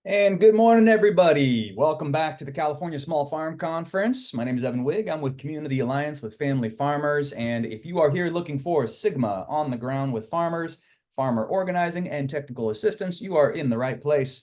And good morning, everybody. Welcome back to the California Small Farm Conference. My name is Evan Wigg. I'm with Community Alliance with Family Farmers. And if you are here looking for SGMA on the ground with farmers, farmer organizing, and technical assistance, you are in the right place.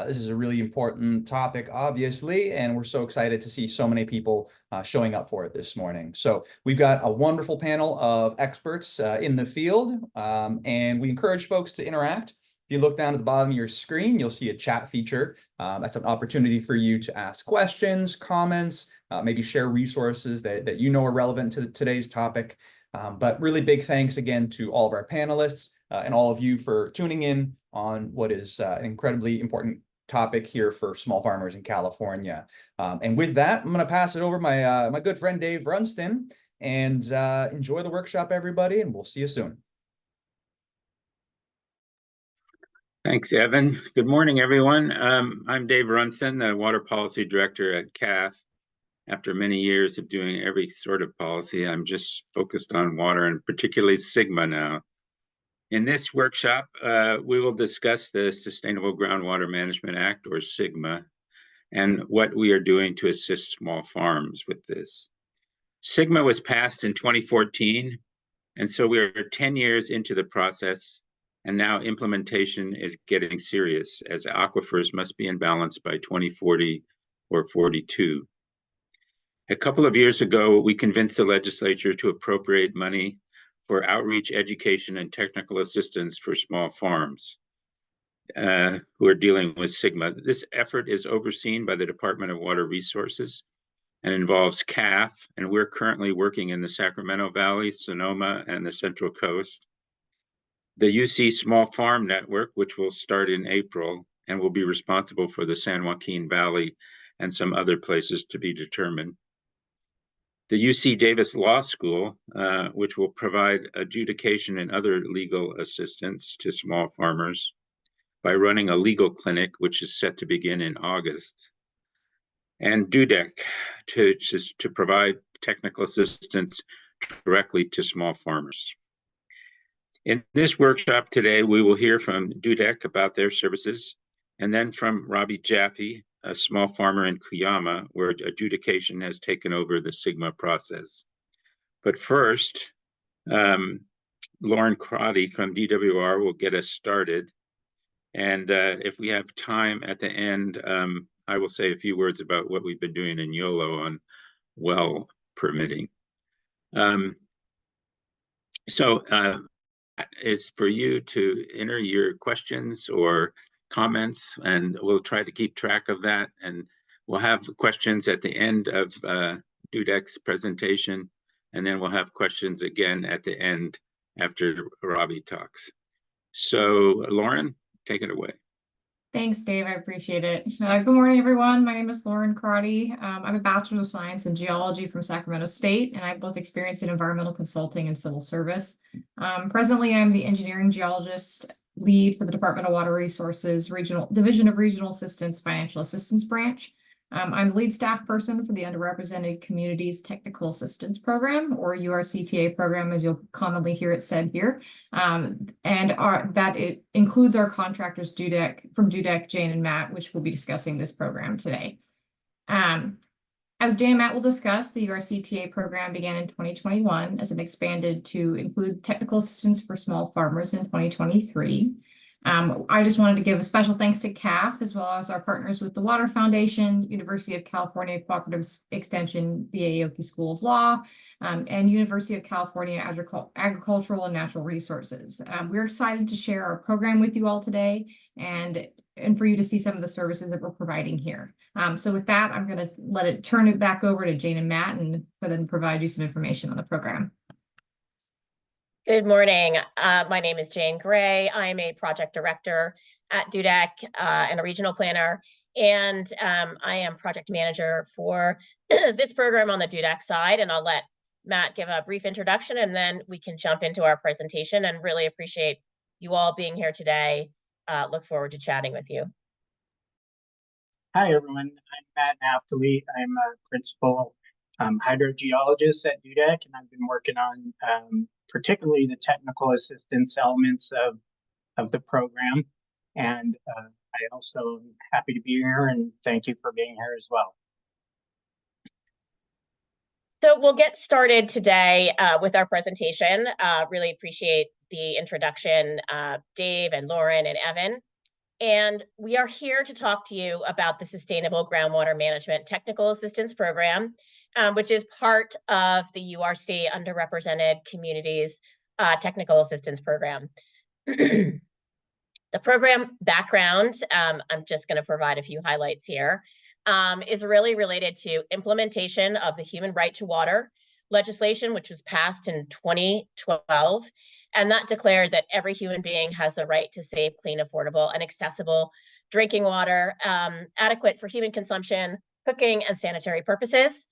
This is a really important topic, obviously, and we're so excited to see so many people showing up for it this morning. So we've got a wonderful panel of experts in the field, and we encourage folks to interact. If you look down at the bottom of your screen, you'll see a chat feature. That's an opportunity for you to ask questions, comments, maybe share resources that you know are relevant to today's topic. But really big thanks again to all of our panelists and all of you for tuning in on what is an incredibly important topic here for small farmers in California. And with that, I'm going to pass it over my good friend Dave Runsten, and enjoy the workshop, everybody, and we'll see you soon. Thanks, Evan. Good morning, everyone. I'm Dave Runsten, the Water Policy Director at CAFF. After many years of doing every sort of policy, I'm just focused on water and particularly SGMA now. In this workshop, we will discuss the Sustainable Groundwater Management Act, or SGMA, and what we are doing to assist small farms with this. SGMA was passed in 2014, and so we are 10 years into the process. And now implementation is getting serious, as aquifers must be in balance by 2040 or 42. A couple of years ago, we convinced the legislature to appropriate money for outreach, education, and technical assistance for small farms who are dealing with SGMA. This effort is overseen by the Department of Water Resources and involves CAFF, and we're currently working in the Sacramento Valley, Sonoma, and the Central Coast. The UC Small Farm Network, which will start in April and will be responsible for the San Joaquin Valley and some other places to be determined. The UC Davis Law School, which will provide adjudication and other legal assistance to small farmers by running a legal clinic, which is set to begin in August. And Dudek to provide technical assistance directly to small farmers. In this workshop today, we will hear from Dudek about their services, and then from Robbie Jaffe, a small farmer in Cuyama, where adjudication has taken over the SGMA process. But first, Lauren Crotty from DWR will get us started. And if we have time at the end, I will say a few words about what we've been doing in YOLO on well permitting. Is for you to enter your questions or comments, and we'll try to keep track of that. And we'll have questions at the end of Dudek's presentation, and then we'll have questions again at the end after Robbie talks. So Lauren, take it away. Thanks, Dave. I appreciate it. Good morning, everyone. My name is Lauren Crotty. I'm a Bachelor of Science in Geology from Sacramento State, and I have both experience in environmental consulting and civil service. Presently, I'm the engineering geologist lead for the Department of Water Resources Division of Regional Assistance Financial Assistance Branch. I'm the lead staff person for the Underrepresented Communities Technical Assistance Program, or URCTA program, as you'll commonly hear it said here. It includes our contractors Dudek, Jane, and Matt, which will be discussing this program today. As Jane and Matt will discuss, the URCTA program began in 2021 as it expanded to include technical assistance for small farmers in 2023. I just wanted to give a special thanks to CAFF, as well as our partners with the Water Foundation, University of California Cooperative Extension, the Aoki School of Law, and University of California Agricultural and Natural Resources. We're excited to share our program with you all today and for you to see some of the services that we're providing here. So with that, I'm going to turn it back over to Jane and Matt and for them to provide you some information on the program. Good morning. My name is Jane Gray. I'm a project director at Dudek and a regional planner, and I am project manager for this program on the Dudek side. And I'll let Matt give a brief introduction, and then we can jump into our presentation. And really appreciate you all being here today. Look forward to chatting with you. Hi, everyone. I'm Matt Naftaly. I'm a principal hydrogeologist at Dudek, and I've been working on particularly the technical assistance elements of the program. And I now. So I'm happy to be here, and thank you for being here as well. So we'll get started today with our presentation. Really appreciate the introduction, Dave and Lauren and Evan. And we are here to talk to you about the Sustainable Groundwater Management Technical Assistance Program, which is part of the URC Underrepresented Communities Technical Assistance Program. The program background, I'm just going to provide a few highlights here, is really related to implementation of the Human Right to Water legislation, which was passed in 2012. And that declared that every human being has the right to safe, clean, affordable, and accessible drinking water, adequate for human consumption, cooking, and sanitary purposes.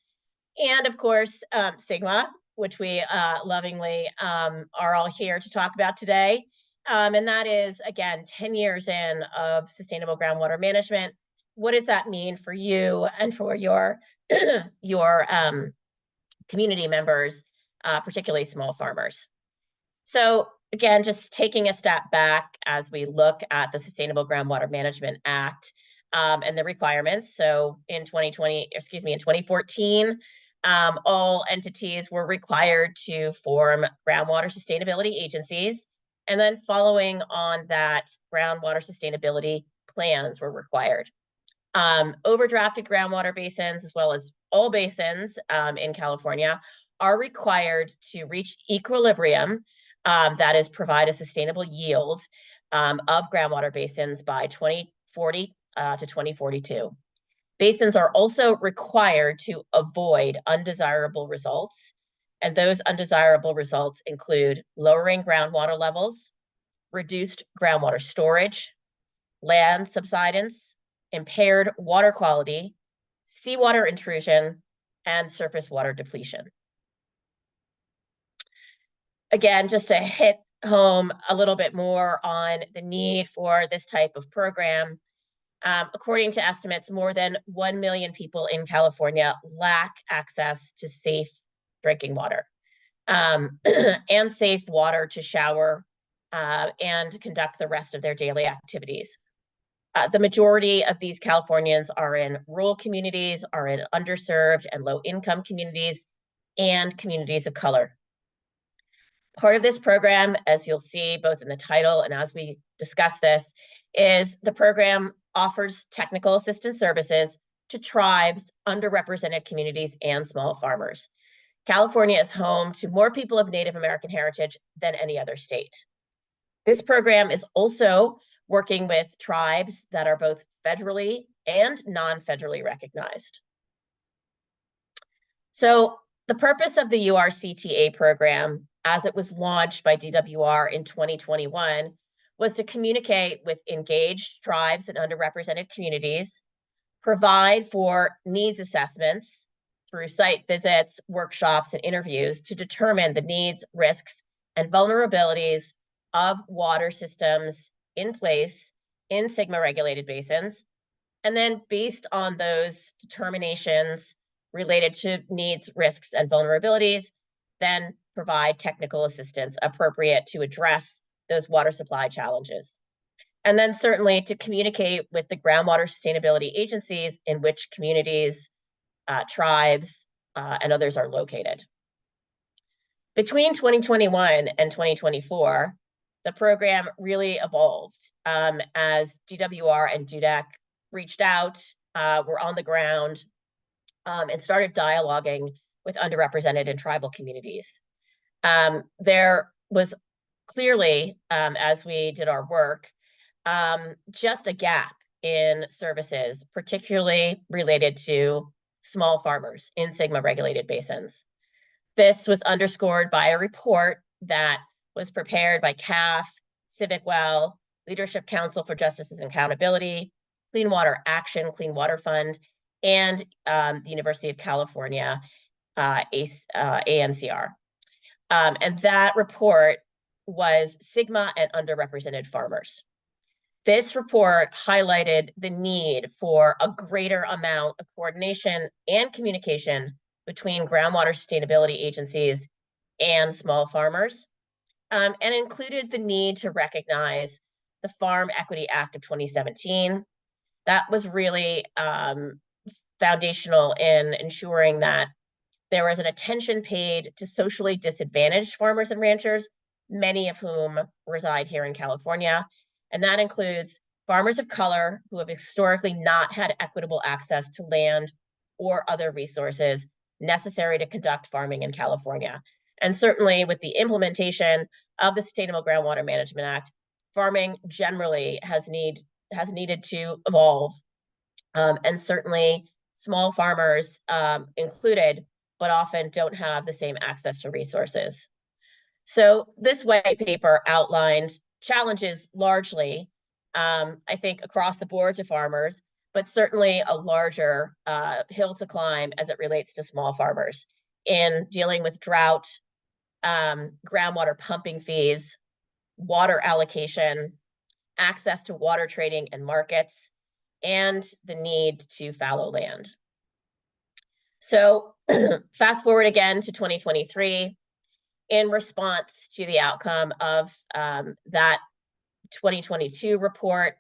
And of course, SGMA, which we lovingly are all here to talk about today. And that is, again, 10 years in of sustainable groundwater management. What does that mean for you and for your, your community members, particularly small farmers? So again, just taking a step back as we look at the Sustainable Groundwater Management Act and the requirements. So in 2014, all entities were required to form groundwater sustainability agencies. And then following on that, groundwater sustainability plans were required. Overdrafted groundwater basins, as well as all basins in California, are required to reach equilibrium, that is, provide a sustainable yield of groundwater basins by 2040 to 2042. Basins are also required to avoid undesirable results, and those undesirable results include lowering groundwater levels, reduced groundwater storage, land subsidence, impaired water quality, seawater intrusion, and surface water depletion. Again, just to hit home a little bit more on the need for this type of program, according to estimates, more than 1 million people in California lack access to safe drinking water and safe water to shower and conduct the rest of their daily activities. The majority of these Californians are in rural communities, are in underserved and low-income communities, and communities of color. Part of this program, as you'll see both in the title and as we discuss this, is the program offers technical assistance services to tribes, underrepresented communities, and small farmers. California is home to more people of Native American heritage than any other state. This program is also working with tribes that are both federally and non-federally recognized. So the purpose of the URCTA program, as it was launched by DWR in 2021, was to communicate with engaged tribes and underrepresented communities, provide for needs assessments through site visits, workshops, and interviews to determine the needs, risks, and vulnerabilities of water systems in place in SGMA-regulated basins. And then based on those determinations related to needs, risks, and vulnerabilities, then provide technical assistance appropriate to address those water supply challenges. And then certainly to communicate with the groundwater sustainability agencies in which communities, tribes, and others are located. Between 2021 and 2024, the program really evolved as DWR and Dudek reached out, were on the ground, and started dialoguing with underrepresented and tribal communities. There was clearly, as we did our work, just a gap in services, particularly related to small farmers in SGMA-regulated basins. This was underscored by a report that was prepared by CAFF, CivicWell, Leadership Council for Justice and Accountability, Clean Water Action, Clean Water Fund, and the University of California, ANCR. And that report was SGMA and underrepresented farmers. This report highlighted the need for a greater amount of coordination and communication between groundwater sustainability agencies and small farmers, and included the need to recognize the Farm Equity Act of 2017 That was really foundational in ensuring that there was an attention paid to socially disadvantaged farmers and ranchers, many of whom reside here in California. And that includes farmers of color who have historically not had equitable access to land or other resources necessary to conduct farming in California. And certainly with the implementation of the Sustainable Groundwater Management Act, farming generally has needed to evolve. And certainly small farmers included, but often don't have the same access to resources. So this white paper outlined challenges largely, I think, across the board to farmers, but certainly a larger hill to climb as it relates to small farmers in dealing with drought, groundwater pumping fees, water allocation, access to water trading and markets, and the need to fallow land. So fast forward again to 2023, in response to the outcome of that 2022 report,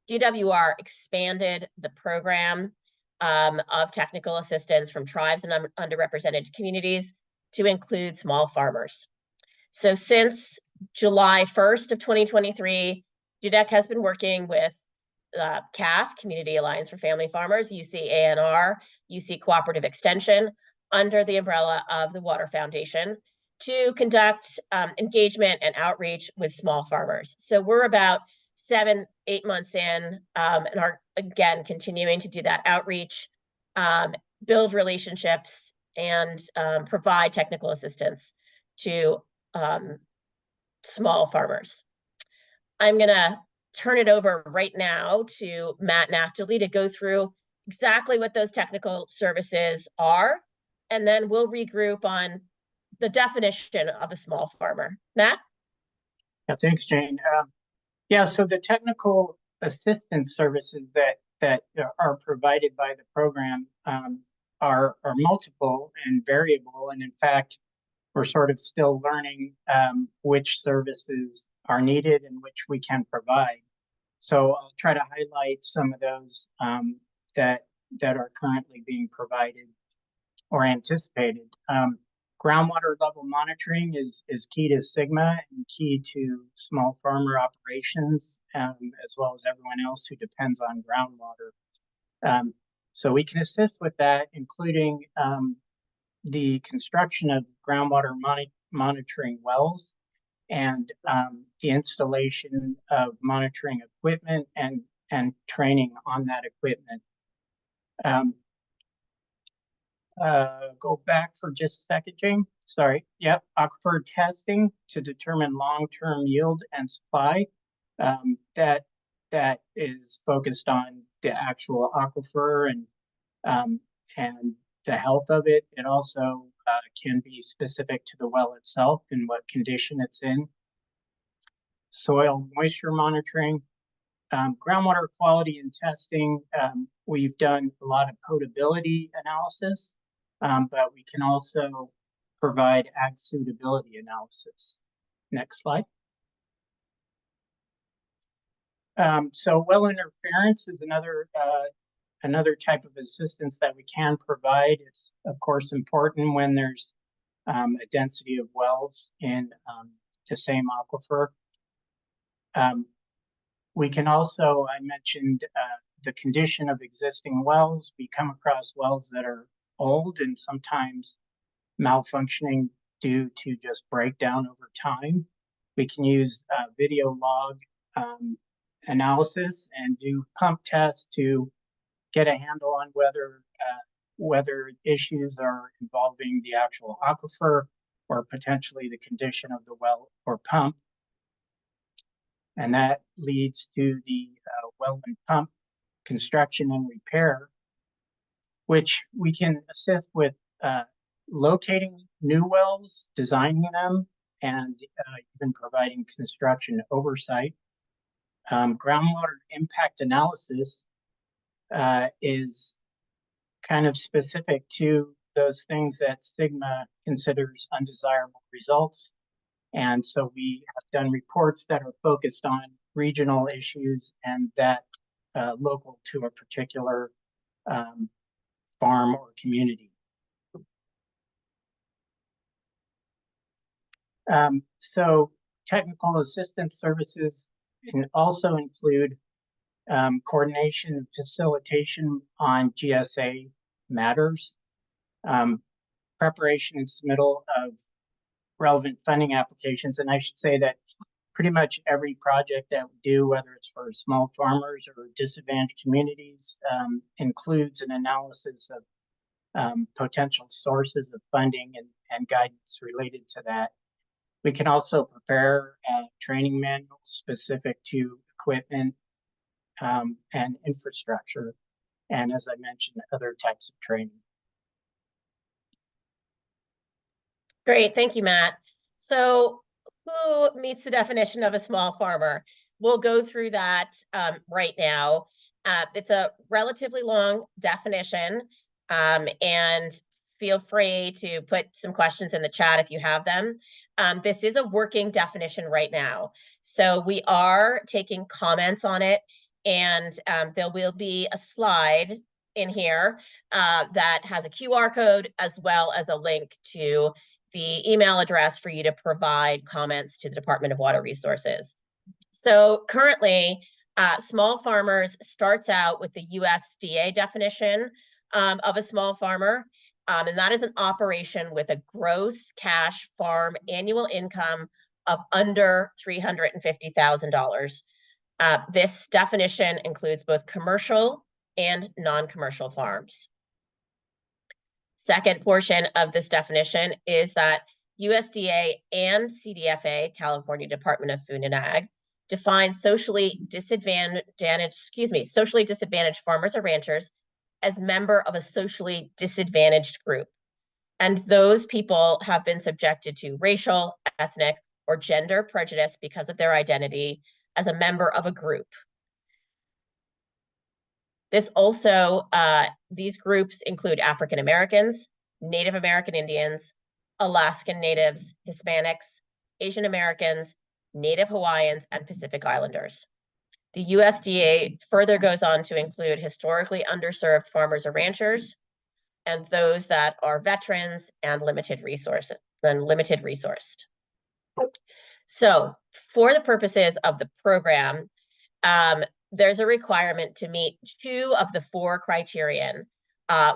DWR expanded the program of technical assistance from tribes and underrepresented communities to include small farmers. So since July 1st of 2023, Dudek has been working with CAFF, Community Alliance for Family Farmers, UC-ANR, UC Cooperative Extension, under the umbrella of the Water Foundation, to conduct engagement and outreach with small farmers. So we're about 7-8 months in and are, again, continuing to do that outreach, build relationships, and provide technical assistance to small farmers. I'm going to turn it over right now to Matt Naftaly to go through exactly what those technical services are, and then we'll regroup on the definition of a small farmer. Matt? Yeah, thanks, Jane. Yeah, so the technical assistance services that are provided by the program are multiple and variable, and in fact, we're sort of still learning which services are needed and which we can provide. So I'll try to highlight some of those that are currently being provided or anticipated. Groundwater level monitoring is key to SGMA and key to small farmer operations, as well as everyone else who depends on groundwater. So we can assist with that, including the construction of groundwater monitoring wells and the installation of monitoring equipment and training on that equipment. Go back for just a second, Jane. Sorry. Yep. Aquifer testing to determine long-term yield and supply. That is focused on the actual aquifer and the health of it. It also can be specific to the well itself and what condition it's in. Soil moisture monitoring, groundwater quality and testing. We've done a lot of potability analysis, but we can also provide ag suitability analysis. Next slide. So well interference is another type of assistance that we can provide. It's of course important when there's a density of wells in the same aquifer. We can also, I mentioned the condition of existing wells. We come across wells that are old and sometimes malfunctioning due to just breakdown over time. We can use video log analysis and do pump tests to get a handle on whether issues are involving the actual aquifer or potentially the condition of the well or pump. And that leads to the well and pump construction and repair, which we can assist with locating new wells, designing them, and even providing construction oversight. Groundwater impact analysis is kind of specific to those things that SGMA considers undesirable results. And so we have done reports that are focused on regional issues and that local to a particular farm or community. So technical assistance services can also include coordination and facilitation on GSA matters, preparation and submittal of relevant funding applications. And I should say that pretty much every project that we do, whether it's for small farmers or disadvantaged communities, includes an analysis of potential sources of funding and guidance related to that. We can also prepare training manuals specific to equipment and infrastructure, and as I mentioned, other types of training. Great, thank you, Matt. So who meets the definition of a small farmer? We'll go through that right now. It's a relatively long definition, and feel free to put some questions in the chat if you have them. This is a working definition right now. So we are taking comments on it, and there will be a slide in here that has a QR code as well as a link to the email address for you to provide comments to the Department of Water Resources. So currently, small farmers starts out with the USDA definition of a small farmer, and that is an operation with a gross cash farm annual income of under $350,000. This definition includes both commercial and non-commercial farms. Second portion of this definition is that USDA and CDFA, California Department of Food and Ag, define socially disadvantaged farmers or ranchers as member of a socially disadvantaged group. And those people have been subjected to racial, ethnic, or gender prejudice because of their identity as a member of a group. This also, these groups include African Americans, Native American Indians, Alaskan Natives, Hispanics, Asian Americans, Native Hawaiians, and Pacific Islanders. The USDA further goes on to include historically underserved farmers or ranchers, and those that are veterans and limited resourced. So for the purposes of the program, there's a requirement to meet 2 of the 4 criterion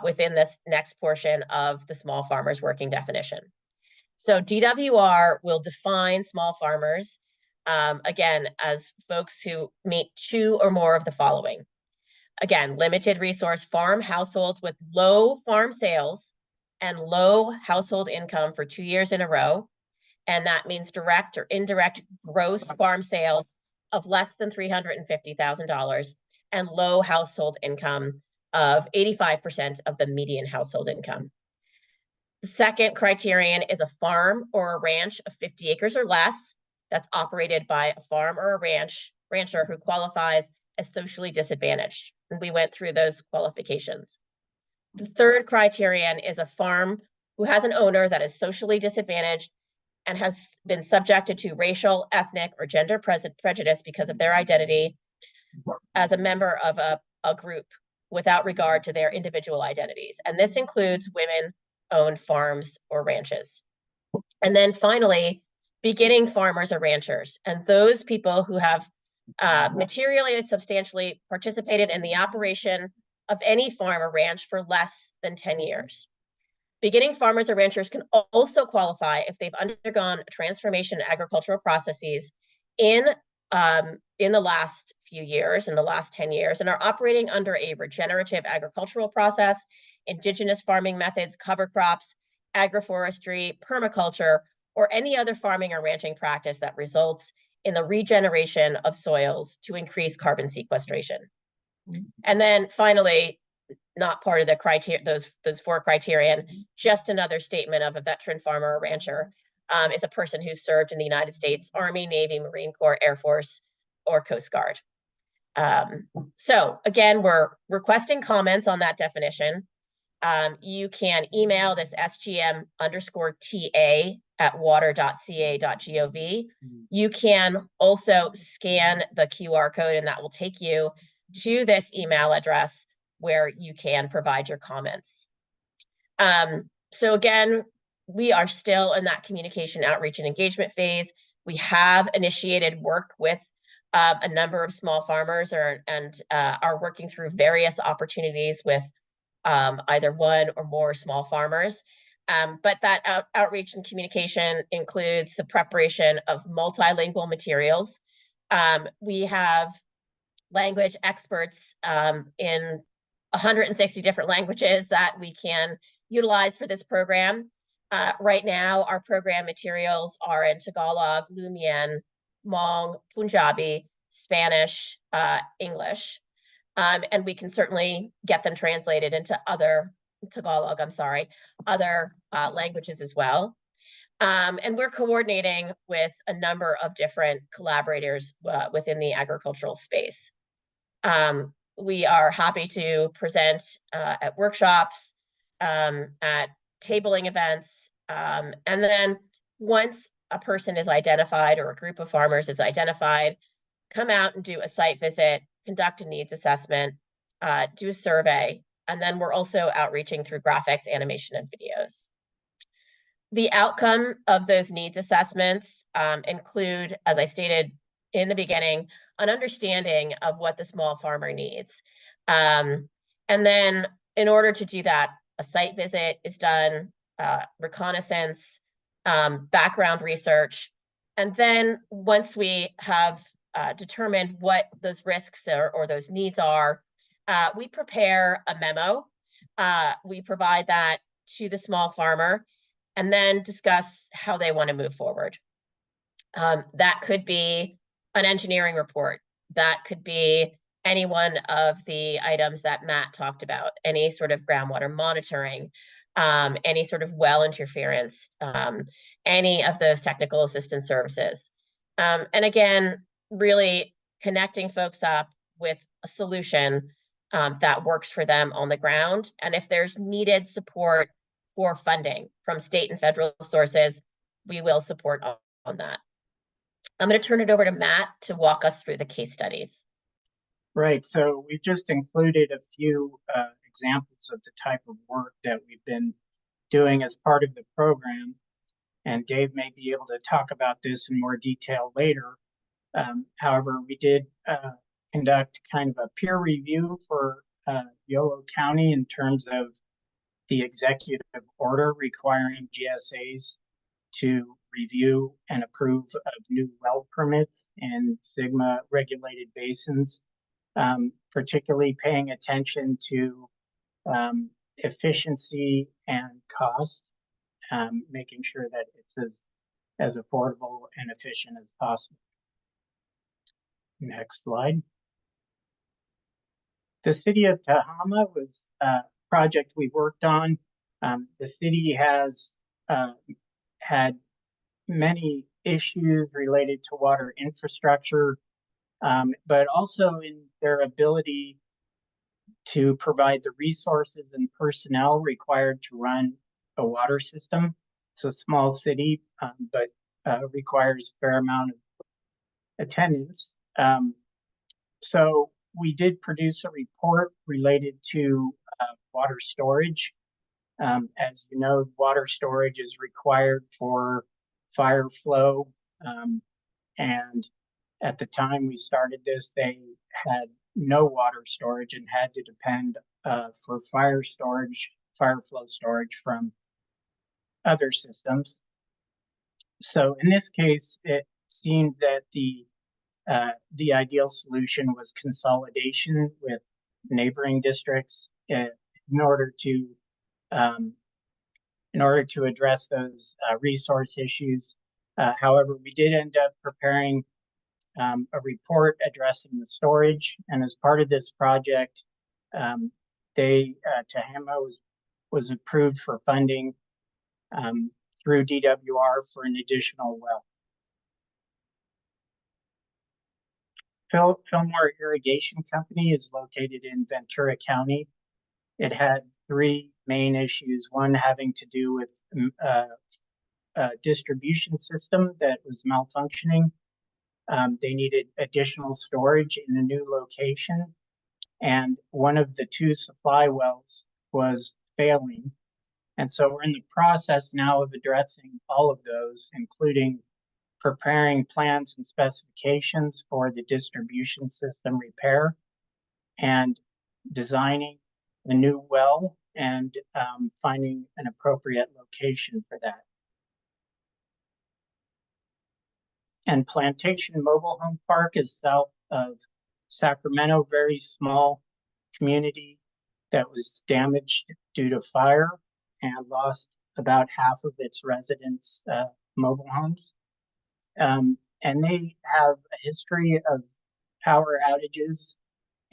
within this next portion of the small farmers working definition. So DWR will define small farmers, again, as folks who meet 2 or more of the following. Again, limited resource farm households with low farm sales and low household income for 2 years in a row. And that means direct or indirect gross farm sales of less than $350,000 and low household income of 85% of the median household income. The second criterion is a farm or a ranch of 50 acres or less that's operated by a farm or a rancher who qualifies as socially disadvantaged. And we went through those qualifications. The third criterion is a farm who has an owner that is socially disadvantaged and has been subjected to racial, ethnic, or gender prejudice because of their identity as a member of a group without regard to their individual identities. And this includes women-owned farms or ranches. And then finally, beginning farmers or ranchers, and those people who have materially or substantially participated in the operation of any farm or ranch for less than 10 years. Beginning farmers or ranchers can also qualify if they've undergone transformation agricultural processes in the last few years, in the last 10 years, and are operating under a regenerative agricultural process, indigenous farming methods, cover crops, agroforestry, permaculture, or any other farming or ranching practice that results in the regeneration of soils to increase carbon sequestration. And then finally, not part of the criteria, those 4 criterion, just another statement of a veteran farmer or rancher is a person who served in the United States Army, Navy, Marine Corps, Air Force, or Coast Guard. So again, we're requesting comments on that definition. You can email this sgm_TA@water.ca.gov. You can also scan the QR code, and that will take you to this email address where you can provide your comments. So again, we are still in that communication, outreach, and engagement phase. We have initiated work with a number of small farmers and are working through various opportunities with either one or more small farmers. But that outreach and communication includes the preparation of multilingual materials. We have language experts in 160 different languages that we can utilize for this program. Right now, our program materials are in Tagalog, Lumian, Hmong, Punjabi, Spanish, English, and we can certainly get them translated into other languages as well. And we're coordinating with a number of different collaborators within the agricultural space. We are happy to present at workshops, at tabling events, and then once a person is identified or a group of farmers is identified, come out and do a site visit, conduct a needs assessment, do a survey, and then we're also outreaching through graphics, animation, and videos. The outcome of those needs assessments include, as I stated in the beginning, an understanding of what the small farmer needs. And then in order to do that, a site visit is done, reconnaissance, background research. And then once we have determined what those risks or those needs are, we prepare a memo. We provide that to the small farmer and then discuss how they want to move forward. That could be an engineering report. That could be any one of the items that Matt talked about, any sort of groundwater monitoring, any sort of well interference, any of those technical assistance services. And again, really connecting folks up with a solution that works for them on the ground. And if there's needed support for funding from state and federal sources, we will support on that. I'm going to turn it over to Matt to walk us through the case studies. Right, so we've just included a few examples of the type of work that we've been doing as part of the program. And Dave may be able to talk about this in more detail later. However, we did conduct kind of a peer review for Yolo County in terms of the executive order requiring GSAs to review and approve of new well permits in SGMA regulated basins, particularly paying attention to efficiency and cost, making sure that it's as affordable and efficient as possible. Next slide. The city of Cuyama was a project we worked on. The city has had many issues related to water infrastructure, but also in their ability to provide the resources and personnel required to run a water system. It's a small city, but requires a fair amount of attendance. So we did produce a report related to water storage. As you know, water storage is required for fire flow. And at the time we started this, they had no water storage and had to depend for fire flow storage from other systems. So in this case, it seemed that the ideal solution was consolidation with neighboring districts in order to address those resource issues. However, we did end up preparing a report addressing the storage, and as part of this project, Cuyama was approved for funding through DWR for an additional well. Fillmore Irrigation Company is located in Ventura County. It had three main issues, one having to do with a distribution system that was malfunctioning. They needed additional storage in a new location, and one of the two supply wells was failing. And so we're in the process now of addressing all of those, including preparing plans and specifications for the distribution system repair and designing a new well and finding an appropriate location for that. And Plantation Mobile Home Park is south of Sacramento, very small community that was damaged due to fire and lost about half of its residents' mobile homes. And they have a history of power outages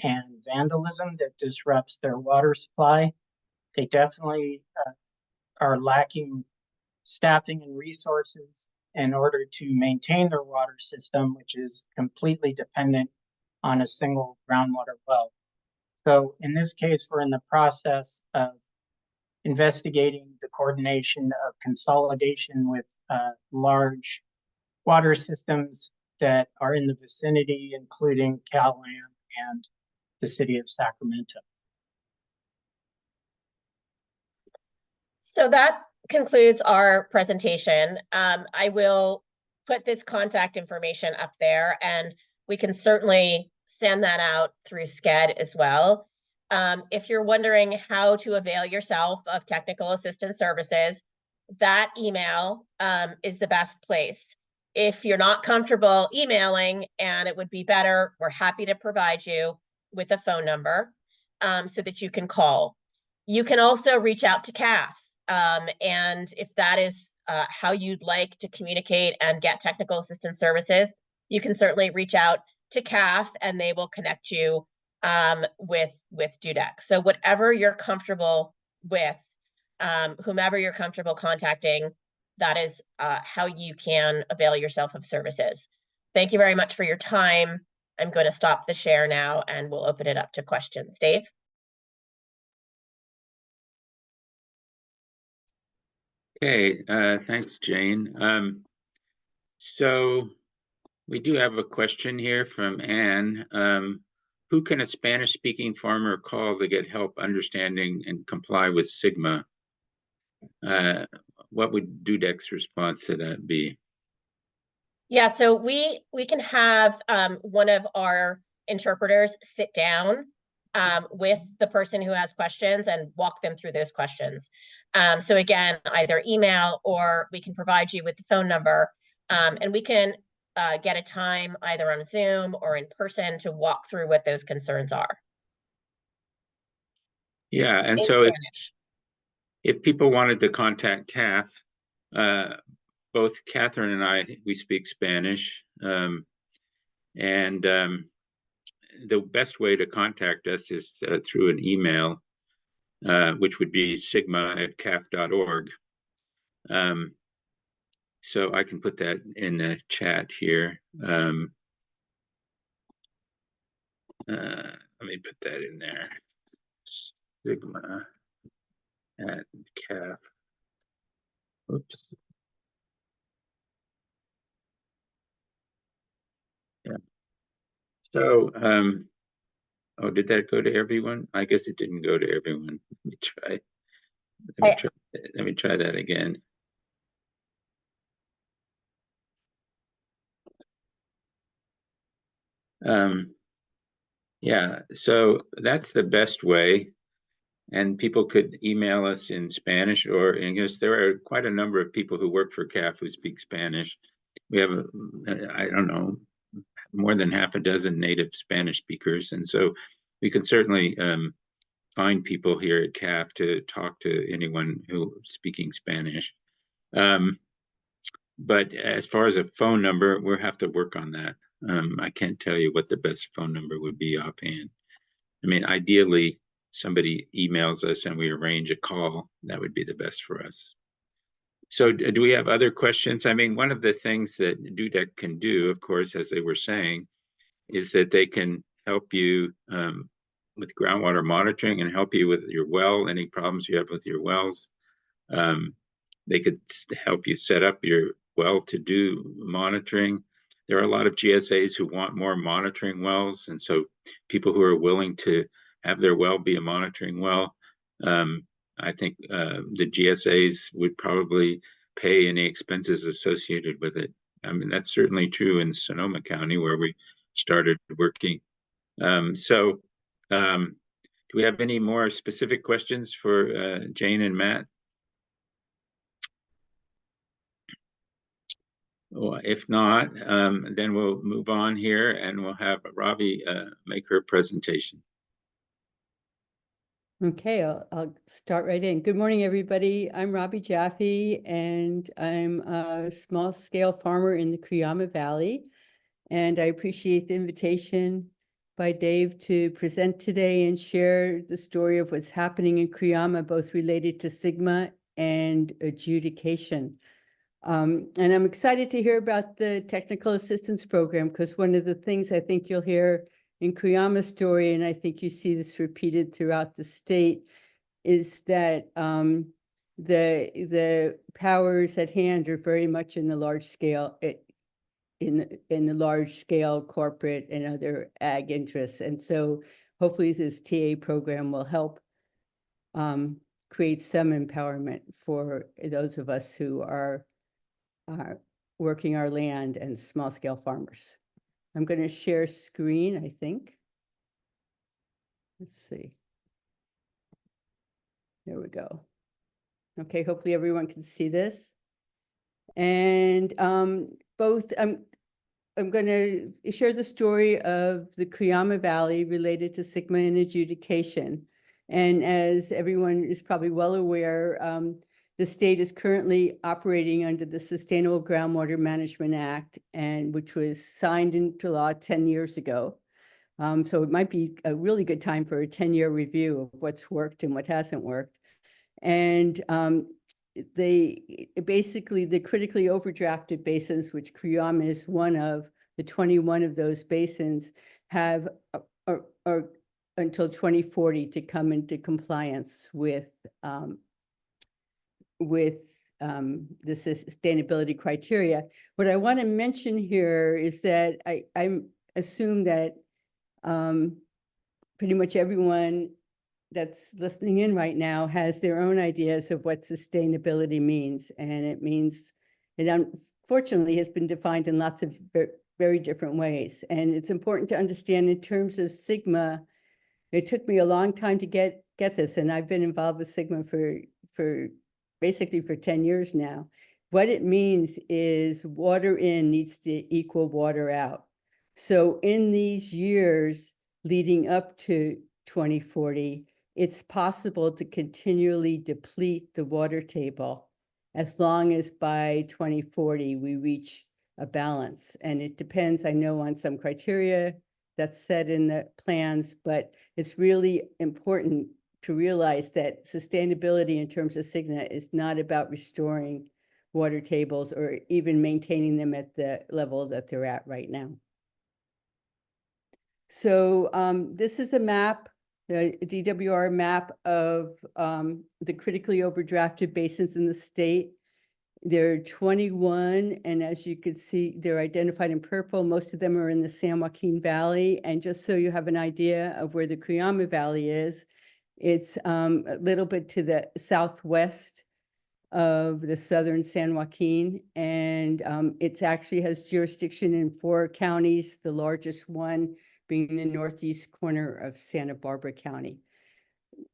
and vandalism that disrupts their water supply. They definitely are lacking staffing and resources in order to maintain their water system, which is completely dependent on a single groundwater well. So in this case, we're in the process of investigating the coordination of consolidation with large water systems that are in the vicinity, including CalAm and the city of Sacramento. So that concludes our presentation. I will put this contact information up there, and we can certainly send that out through SCED as well. If you're wondering how to avail yourself of technical assistance services, that email is the best place. If you're not comfortable emailing and it would be better, we're happy to provide you with a phone number so that you can call. You can also reach out to CAFF. And if that is how you'd like to communicate and get technical assistance services, you can certainly reach out to CAFF and they will connect you with Dudek. So whatever you're comfortable with, whomever you're comfortable contacting, that is how you can avail yourself of services. Thank you very much for your time. I'm going to stop the share now and we'll open it up to questions. Dave? Okay, thanks, Jane. So we do have a question here from Anne. Who can a Spanish-speaking farmer call to get help understanding and comply with SGMA? What would Dudek's response to that be? Yeah, so we can have one of our interpreters sit down with the person who has questions and walk them through those questions. So again, either email or we can provide you with the phone number and we can get a time either on Zoom or in person to walk through what those concerns are. Yeah, and so if people wanted to contact CAFF, both Catherine and I, we speak Spanish, and the best way to contact us is through an email, which would be sigma@caff.org. So I can put that in the chat here. Let me put that in there. Sigma@CAFF. Oops. Yeah. So, oh, did that go to everyone? I guess it didn't go to everyone. Let me try. Let me try that again. Yeah, so that's the best way. And people could email us in Spanish or English. There are quite a number of people who work for CAFF who speak Spanish. We have, I don't know, more than half a dozen native Spanish speakers. And so we can certainly find people here at CAFF to talk to anyone who is speaking Spanish. But as far as a phone number, we'll have to work on that. I can't tell you what the best phone number would be offhand. I mean, ideally, somebody emails us and we arrange a call. That would be the best for us. So do we have other questions? I mean, one of the things that Dudek can do, of course, as they were saying, is that they can help you with groundwater monitoring and help you with your well, any problems you have with your wells. They could help you set up your well to do monitoring. there are a lot of GSAs who want more monitoring wells, and so people who are willing to have their well be a monitoring well, I think the GSAs would probably pay any expenses associated with it. I mean, that's certainly true in Sonoma County where we started working. Do we have any more specific questions for Jane and Matt? Well, if not, then we'll move on here and we'll have Robbie make her presentation. Okay, I'll start right in. Good morning, everybody. I'm Robbie Jaffe, and I'm a small-scale farmer in the Cuyama Valley. And I appreciate the invitation by Dave to present today and share the story of what's happening in Cuyama, both related to SGMA and ajudication. And I'm excited to hear about the technical assistance program, because one of the things I think you'll hear in Cuyama's story, and I think you see this repeated throughout the state, is that the powers at hand are very much in the large scale, in the large scale corporate and other ag interests. And so hopefully this TA program will help create some empowerment for those of us who are working our land and small scale farmers. I'm going to share screen, I think. Let's see. There we go. Okay, hopefully everyone can see this. And I'm going to share the story of the Cuyama Valley related to SGMA and ajudication. And as everyone is probably well aware, the state is currently operating under the Sustainable Groundwater Management Act, and which was signed into law 10 years ago. So it might be a really good time for a 10-year review of what's worked and what hasn't worked. And basically the critically overdrafted basins, which Cuyama is one of, the 21 of those basins have until 2040 to come into compliance with the sustainability criteria. What I want to mention here is that I assume that pretty much everyone that's listening in right now has their own ideas of what sustainability means. And it means, it unfortunately has been defined in lots of very different ways. And it's important to understand in terms of SGMA, it took me a long time to get this, and I've been involved with SGMA for basically for 10 years now. What it means is water in needs to equal water out. So in these years leading up to 2040, it's possible to continually deplete the water table as long as by 2040 we reach a balance. And it depends, I know, on some criteria that's set in the plans, but it's really important to realize that sustainability in terms of SGMA is not about restoring water tables or even maintaining them at the level that they're at right now. So this is a map, the DWR map of the critically overdrafted basins in the state. There are 21, and as you can see, they're identified in purple. Most of them are in the San Joaquin Valley. And just so you have an idea of where the Cuyama Valley is, it's a little bit to the southwest of the southern San Joaquin, and it actually has jurisdiction in 4 counties, the largest one being the northeast corner of Santa Barbara County.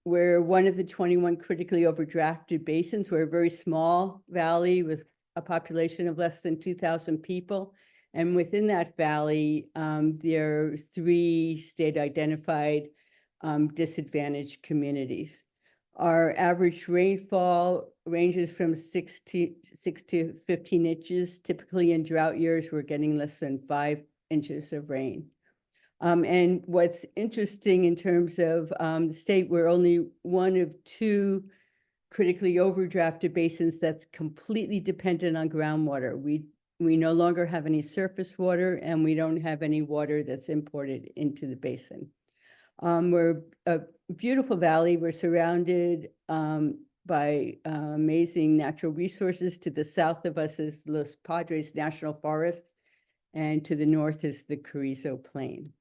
We're one of the 21 critically overdrafted basins. We're a very small valley with a population of less than 2,000 people. And within that valley, there are 3 state-identified disadvantaged communities. Our average rainfall ranges from 6 to 15 inches. Typically in drought years, we're getting less than 5 inches of rain. And what's interesting in terms of the state, we're only one of 2 critically overdrafted basins that's completely dependent on groundwater. We no longer have any surface water, and we don't have any water that's imported into the basin. We're a beautiful valley. We're surrounded by amazing natural resources. To the south of us is Los Padres National Forest. and to the north is the Carrizo Plain.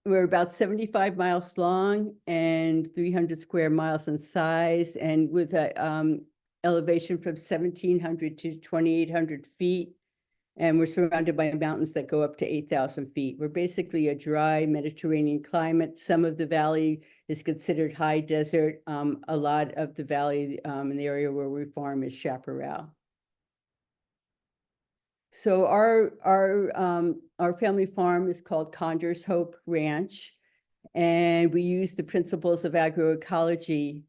We're about 75 miles long and 300 square miles in size, and with a elevation from 1,700 to 2,800 feet. And we're surrounded by mountains that go up to 8,000 feet. We're basically a dry Mediterranean climate. Some of the valley is considered high desert. A lot of the valley in the area where we farm is chaparral. So our family farm is called Condor's Hope Ranch, and we use the principles of agroecology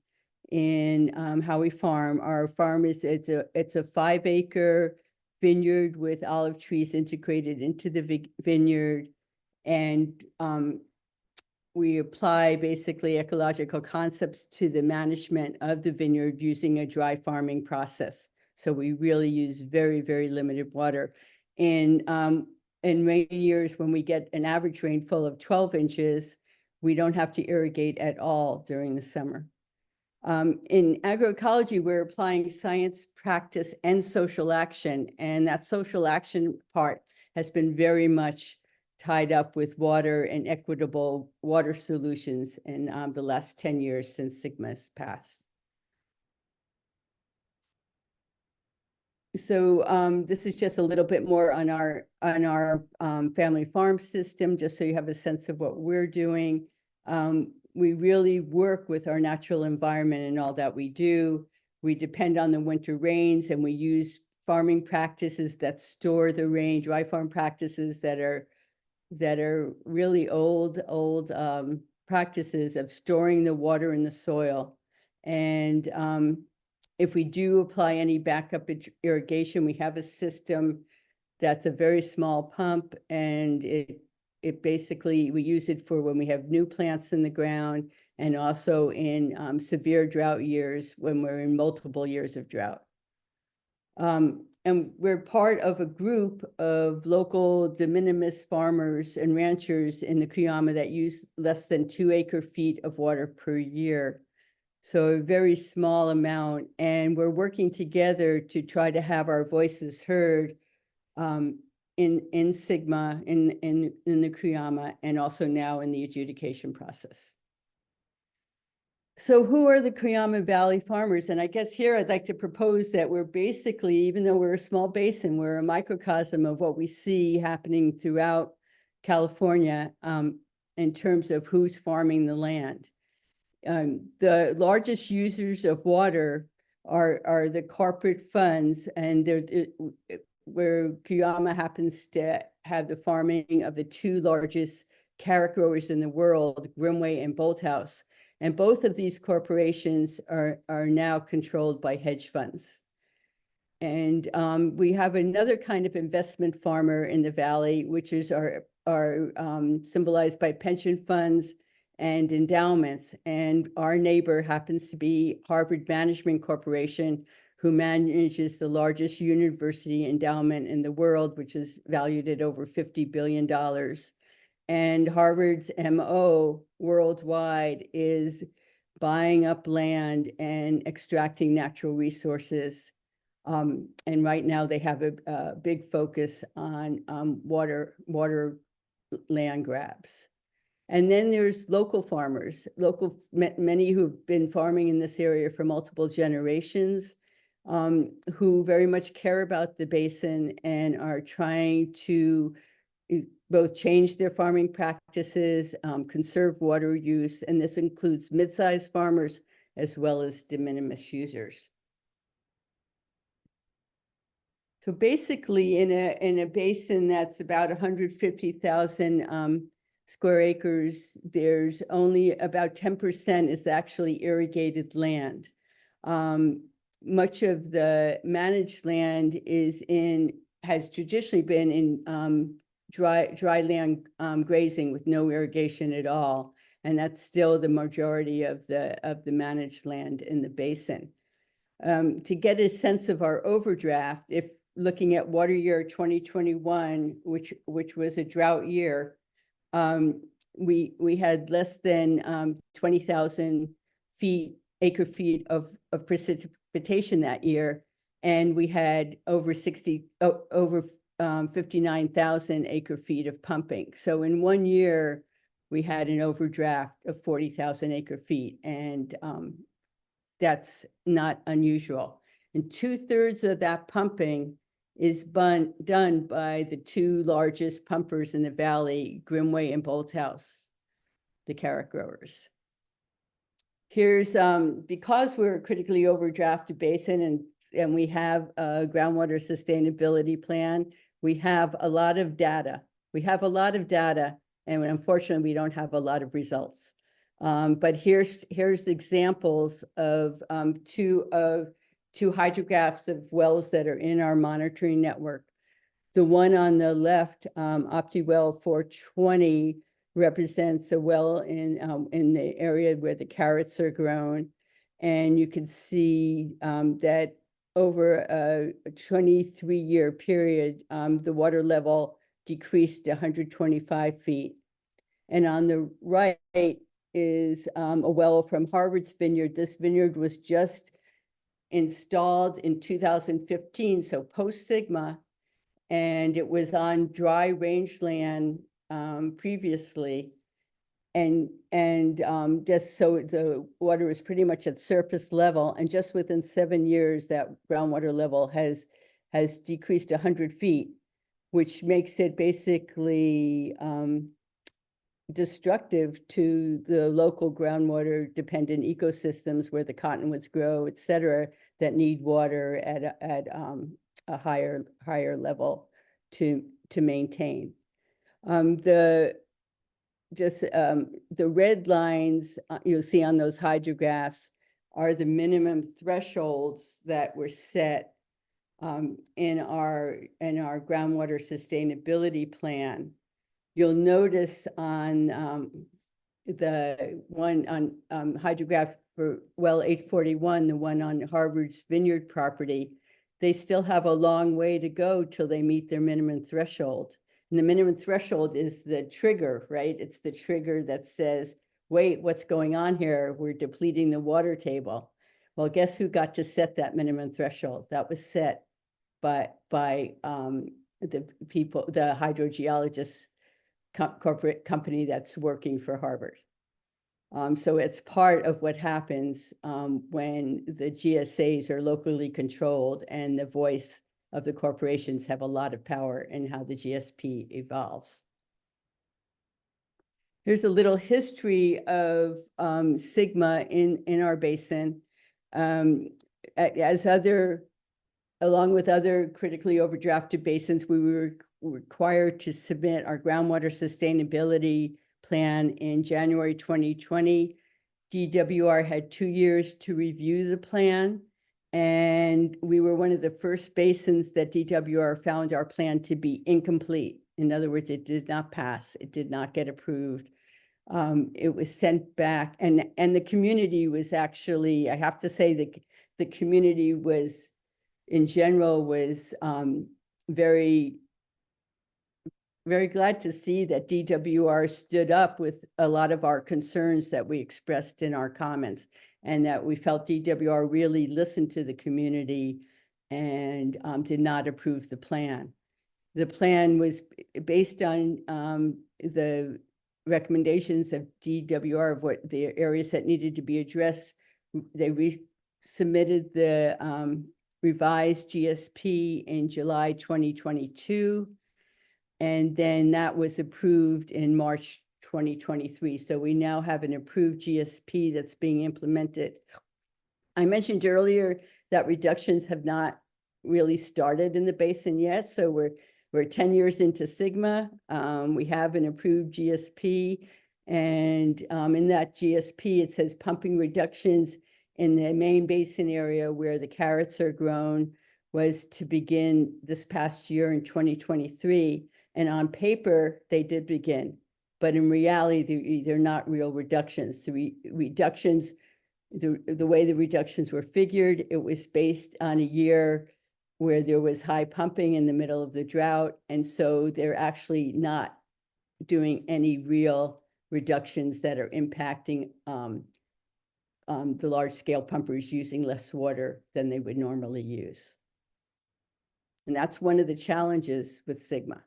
in how we farm. Our farm is it's a 5-acre vineyard with olive trees integrated into the vineyard, and we apply basically ecological concepts to the management of the vineyard using a dry farming process. So we really use very, very limited water. In rainy years, when we get an average rainfall of 12 inches, we don't have to irrigate at all during the summer. In agroecology, we're applying science, practice, and social action. And that social action part has been very much tied up with water and equitable water solutions in the last 10 years since SGMA's passed. So this is just a little bit more on our family farm system, just so you have a sense of what we're doing. We really work with our natural environment in all that we do. We depend on the winter rains, and we use farming practices that store the rain, dry farm practices that are really old practices of storing the water in the soil. And if we do apply any backup irrigation, we have a system that's a very small pump, and it basically, we use it for when we have new plants in the ground, and also in severe drought years when we're in multiple years of drought. And we're part of a group of local de minimis farmers and ranchers in the Cuyama that use less than 2 acre-feet of water per year. So a very small amount, and we're working together to try to have our voices heard in SGMA, in the Cuyama, and also now in the adjudication process. So who are the Cuyama Valley farmers? And I guess here I'd like to propose that we're basically, even though we're a small basin, we're a microcosm of what we see happening throughout California in terms of who's farming the land. The largest users of water are the corporate funds, and where Cuyama happens to have the farming of the 2 largest carrot growers in the world, Grimway and Bolthouse. And both of these corporations are now controlled by hedge funds. And we have another kind of investment farmer in the valley, which is are symbolized by pension funds and endowments. And our neighbor happens to be Harvard Management Corporation, who manages the largest university endowment in the world, which is valued at over $50 billion. And Harvard's MO worldwide is buying up land and extracting natural resources. And right now they have a big focus on water land grabs. And then there's local farmers, many who've been farming in this area for multiple generations, who very much care about the basin and are trying to both change their farming practices, conserve water use, and this includes mid-sized farmers as well as de minimis users. So basically, in a basin that's about 150,000 square acres, there's only about 10% is actually irrigated land. Much of the managed land has traditionally been in dry land grazing with no irrigation at all, and that's still the majority of the managed land in the basin. To get a sense of our overdraft, if looking at water year 2021, which was a drought year, we had less than 20,000 acre feet of precipitation that year, And we had over 59,000 acre feet of pumping. So in 1 year, we had an overdraft of 40,000 acre feet, and that's not unusual. And 2/3 of that pumping is done by the two largest pumpers in the valley, Grimway and Bolthouse, the carrot growers. Here's, because we're a critically overdrafted basin and we have a groundwater sustainability plan, we have a lot of data. And unfortunately, we don't have a lot of results. But here's examples of two hydrographs of wells that are in our monitoring network. The one on the left, OptiWell 420, represents a well in the area where the carrots are grown. And you can see that over a 23-year period, the water level decreased 125 feet. And on the right is a well from Harvard's vineyard. This vineyard was just installed in 2015, so post-SGMA, and it was on dry rangeland previously. And just so the water was pretty much at surface level, and just within 7 years, that groundwater level has decreased 100 feet, which makes it basically destructive to the local groundwater dependent ecosystems where the cottonwoods grow, et cetera, that need water at a higher level to maintain. The red lines you'll see on those hydrographs are the minimum thresholds that were set in our groundwater sustainability plan. You'll notice on the one on hydrograph for well 841, the one on Harvard's vineyard property, they still have a long way to go till they meet their minimum threshold. And the minimum threshold is the trigger, right? It's the trigger that says, wait, what's going on here? We're depleting the water table. Well, guess who got to set that minimum threshold? That was set by the people, the hydrogeologist corporate company that's working for Harvard. So it's part of what happens when the GSAs are locally controlled and the voice of the corporations have a lot of power in how the GSP evolves. Here's a little history of SGMA in our basin. Along with other critically overdrafted basins, we were required to submit our groundwater sustainability plan in January 2020. DWR had 2 years to review the plan, and we were one of the first basins that DWR found our plan to be incomplete. In other words, it did not pass. It did not get approved. It was sent back, and the community was actually, I have to say that the community was, in general, was very glad to see that DWR stood up with a lot of our concerns that we expressed in our comments, and that we felt DWR really listened to the community and did not approve the plan. The plan was based on the recommendations of DWR of what the areas that needed to be addressed. They resubmitted the revised GSP in July 2022. And then that was approved in March 2023. So we now have an approved GSP that's being implemented. I mentioned earlier that reductions have not really started in the basin yet. So we're 10 years into SGMA. We have an approved GSP. And in that GSP, it says pumping reductions in the main basin area where the carrots are grown was to begin this past year in 2023. And on paper, they did begin, but in reality, they're not real reductions. The reductions, the way the reductions were figured, it was based on a year where there was high pumping in the middle of the drought. And so they're actually not doing any real reductions that are impacting the large scale pumpers using less water than they would normally use. And that's one of the challenges with Sigma.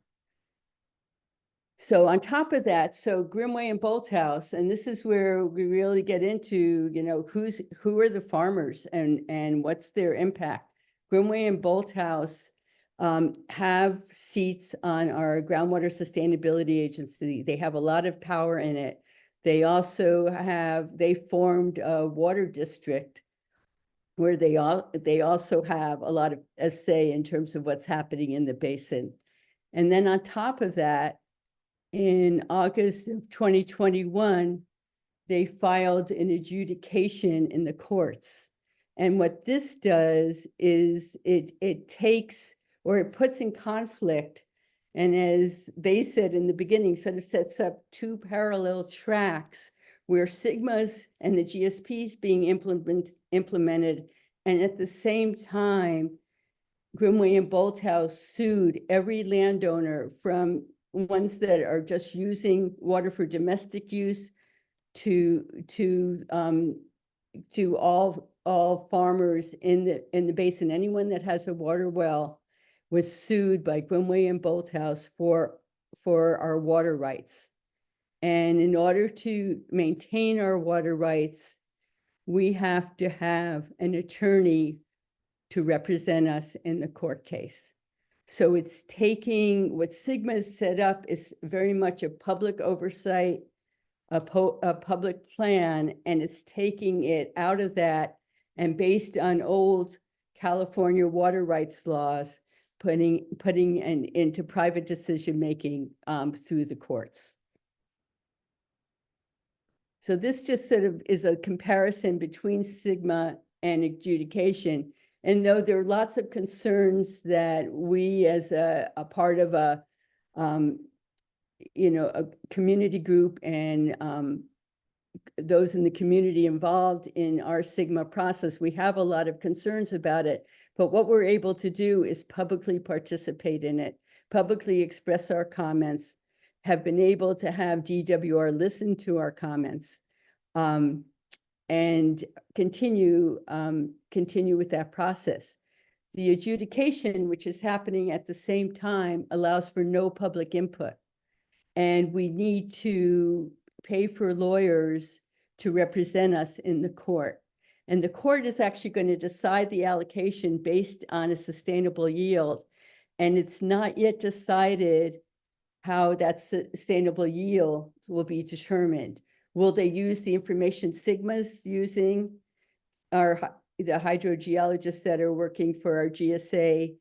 So on top of that, so Grimway and Bolthouse, and this is where we really get into, you know, who are the farmers and what's their impact. Grimway and Bolthouse have seats on our groundwater sustainability agency. They have a lot of power in it. They also they formed a water district where they also have a lot of a say in terms of what's happening in the basin. And then on top of that, in August of 2021, they filed an adjudication in the courts. And what this does is it takes, or it puts in conflict, and as they said in the beginning, sort of sets up two parallel tracks where Sigma's and the GSPs being implemented, and at the same time, Grimway and Bolthouse sued every landowner, from ones that are just using water for domestic use to all farmers in the basin. Anyone that has a water well was sued by Grimway and Bolthouse for our water rights. And in order to maintain our water rights, we have to have an attorney to represent us in the court case. So it's taking what Sigma's set up is very much a public oversight, a public plan, and it's taking it out of that and based on old California water rights laws, putting into private decision-making through the courts. So this just sort of is a comparison between Sigma and adjudication. And though there are lots of concerns that we as a part of a community group and those in the community involved in our Sigma process, we have a lot of concerns about it. But what we're able to do is publicly participate in it, publicly express our comments, have been able to have DWR listen to our comments, and continue with that process. The adjudication, which is happening at the same time, allows for no public input. And we need to pay for lawyers to represent us in the court. And the court is actually going to decide the allocation based on a sustainable yield. And it's not yet decided how that sustainable yield will be determined. Will they use the information Sigma's using, the hydrogeologists that are working for our GSA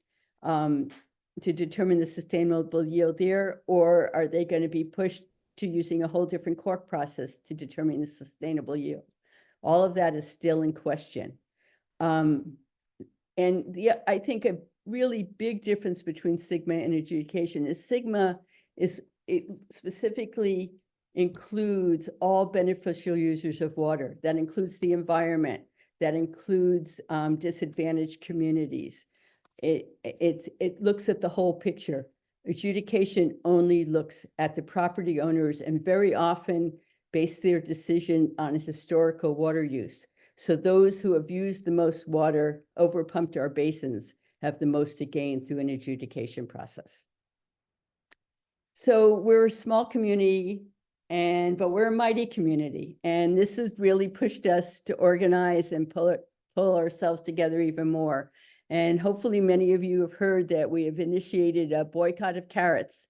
to determine the sustainable yield there, or are they going to be pushed to using a whole different court process to determine the sustainable yield? All of that is still in question. And I think a really big difference between Sigma and adjudication is Sigma it specifically includes all beneficial users of water. That includes the environment, that includes disadvantaged communities. It looks at the whole picture. Adjudication only looks at the property owners and very often base their decision on historical water use. So those who have used the most water, overpumped our basins, have the most to gain through an adjudication process. So we're a small community, but we're a mighty community. And this has really pushed us to organize and pull ourselves together even more. And hopefully many of you have heard that we have initiated a boycott of carrots.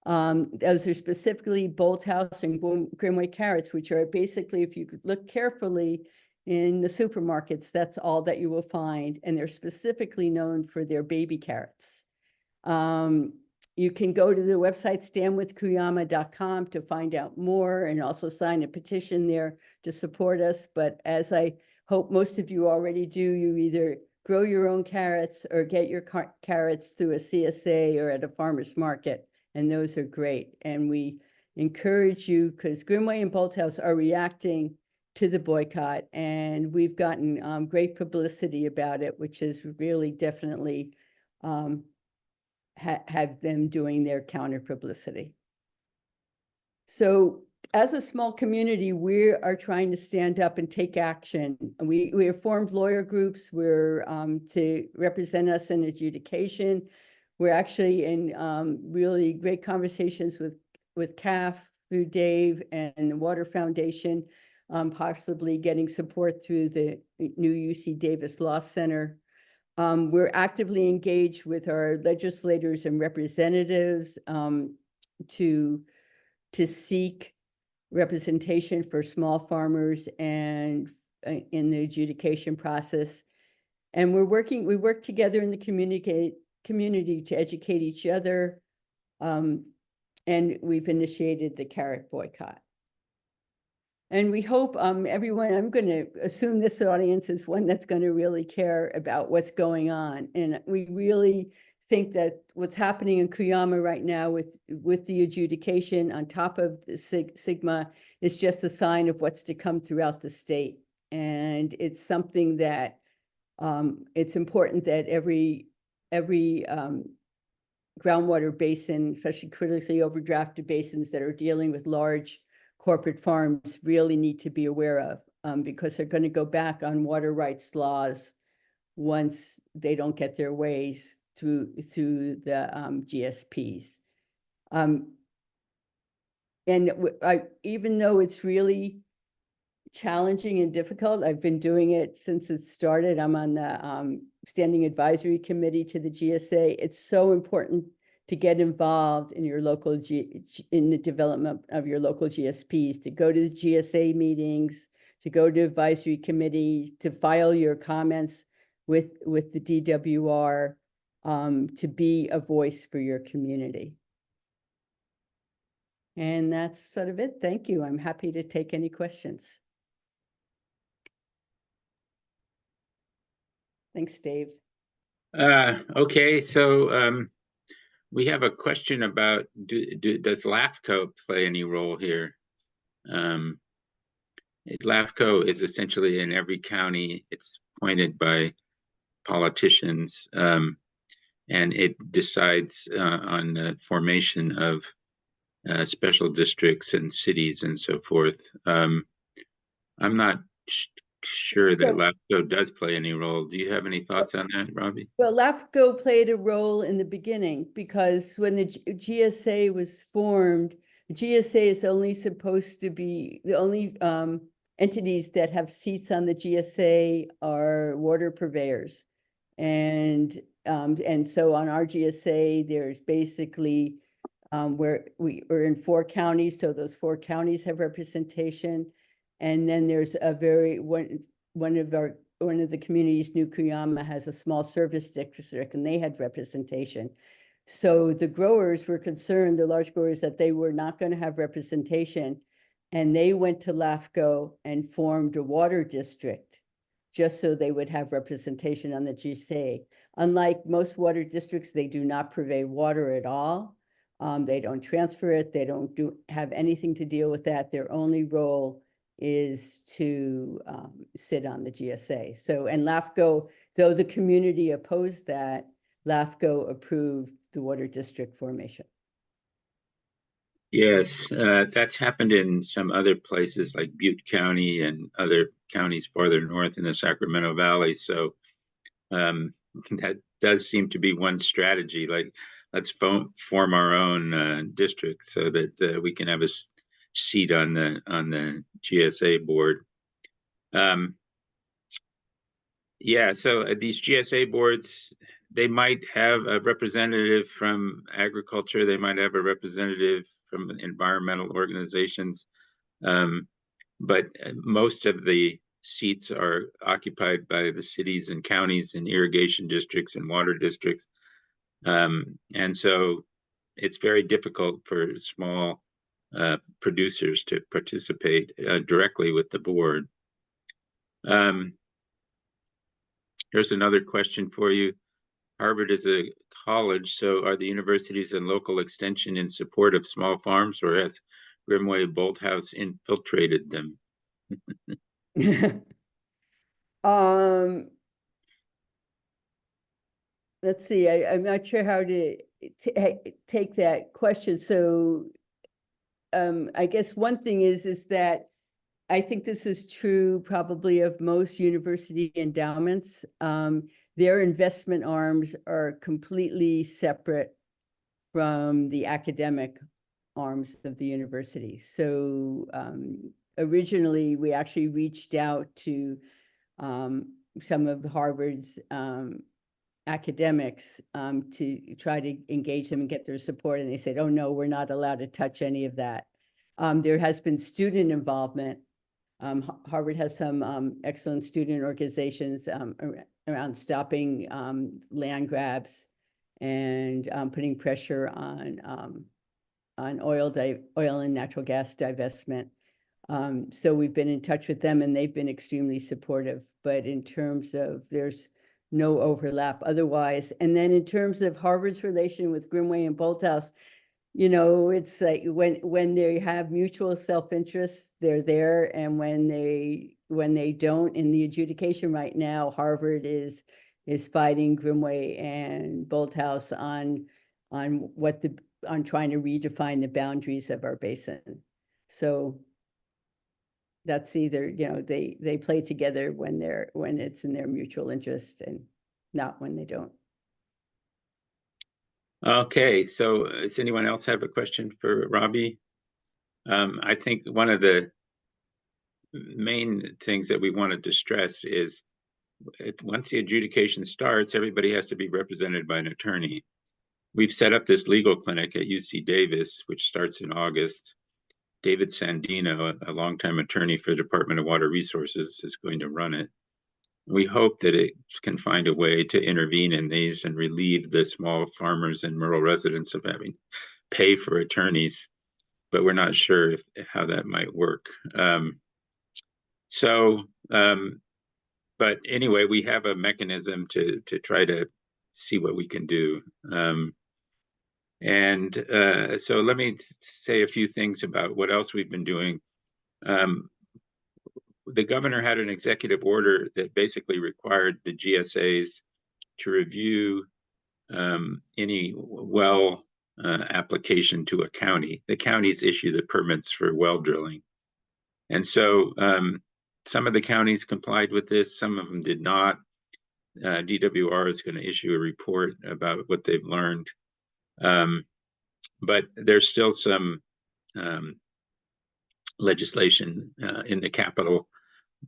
Those are specifically Bolthouse and Grimway carrots, which are basically, if you could look carefully in the supermarkets, that's all that you will find. And they're specifically known for their baby carrots. You can go to the website standwithcuyama.com to find out more and also sign a petition there to support us. But as I hope most of you already do, you either grow your own carrots or get your carrots through a CSA or at a farmer's market. And those are great. And we encourage you, because Grimway and Bolthouse are reacting to the boycott. And we've gotten great publicity about it, which is really definitely have them doing their counter publicity. So as a small community, we are trying to stand up and take action. We have formed lawyer groups. We're to represent us in adjudication. We're actually in really great conversations with CAFF through Dave and the Water Foundation, possibly getting support through the new UC Davis Law Center. We're actively engaged with our legislators and representatives to seek representation for small farmers and in the adjudication process. And we work together in the community to educate each other. And we've initiated the carrot boycott. And we hope everyone, I'm going to assume this audience is one that's going to really care about what's going on. And we really think that what's happening in Cuyama right now with the adjudication on top of the SGMA is just a sign of what's to come throughout the state. And it's something that it's important that every groundwater basin, especially critically overdrafted basins that are dealing with large corporate farms, really need to be aware of because they're going to go back on water rights laws once they don't get their ways through the GSPs. Even though it's really challenging and difficult, I've been doing it since it started. I'm on the standing advisory committee to the GSA. It's so important to get involved in your local in the development of your local GSPs, to go to the GSA meetings, to go to advisory committees, to file your comments with the DWR, to be a voice for your community. And that's sort of it. Thank you. I'm happy to take any questions. Thanks, Dave. Okay, so we have a question about does LAFCO play any role here? LAFCO is essentially in every county. It's appointed by politicians, and it decides on the formation of special districts and cities and so forth. I'm not sure that LAFCO does play any role. Do you have any thoughts on that, Robbie? Well, LAFCO played a role in the beginning because when the GSA was formed, GSA is only supposed to be the only entities that have seats on the GSA are water purveyors. And so on our GSA, there's basically where we're in 4 counties. So those 4 counties have representation. And then there's a one of the communities, New Cuyama, has a small service district, and they had representation. So the growers were concerned, the large growers, that they were not going to have representation, and they went to LAFCO and formed a water district just so they would have representation on the GSA. Unlike most water districts, they do not purvey water at all. They don't transfer it. They don't have anything to deal with that. Their only role is to sit on the GSA. So, and LAFCO, though the community opposed that, LAFCO approved the water district formation. Yes, that's happened in some other places like Butte County and other counties farther north in the Sacramento Valley. So that does seem to be one strategy, like let's form our own district so that we can have a seat on the GSA board. Yeah, so these GSA boards, they might have a representative from agriculture, they might have a representative from environmental organizations, but most of the seats are occupied by the cities and counties and irrigation districts and water districts. And so it's very difficult for small producers to participate directly with the board. Here's another question for you. Harvard is a college, so are the universities and local extension in support of small farms, or has Grimway Bolthouse infiltrated them? Let's see, I'm not sure how to take that question. So I guess one thing is that I think this is true probably of most university endowments. Their investment arms are completely separate from the academic arms of the university. So originally, we actually reached out to some of Harvard's academics to try to engage them and get their support. And they said, oh, no, we're not allowed to touch any of that. There has been student involvement. Harvard has some excellent student organizations around stopping land grabs and putting pressure on oil and natural gas divestment. So we've been in touch with them and they've been extremely supportive. But in terms of there's no overlap otherwise. And then in terms of Harvard's relation with Grimway and Bolthouse, you know, it's like when they have mutual self-interest, they're there. And when they don't, in the adjudication right now, Harvard is fighting Grimway and Bolthouse on trying to redefine the boundaries of our basin. So that's either, you know, they play together when it's in their mutual interest and not when they don't. Okay, so does anyone else have a question for Robbie? I think one of the main things that we wanted to stress is once the adjudication starts, everybody has to be represented by an attorney. We've set up this legal clinic at UC Davis, which starts in August. David Sandino, a longtime attorney for the Department of Water Resources, is going to run it. We hope that it can find a way to intervene in these and relieve the small farmers and rural residents of having to pay for attorneys, but we're not sure how that might work. But anyway, we have a mechanism to try to see what we can do. So let me say a few things about what else we've been doing. The governor had an executive order that basically required the GSAs to review any well application to a county. The counties issue the permits for well drilling. And so some of the counties complied with this, some of them did not. DWR is going to issue a report about what they've learned. But there's still some legislation in the Capitol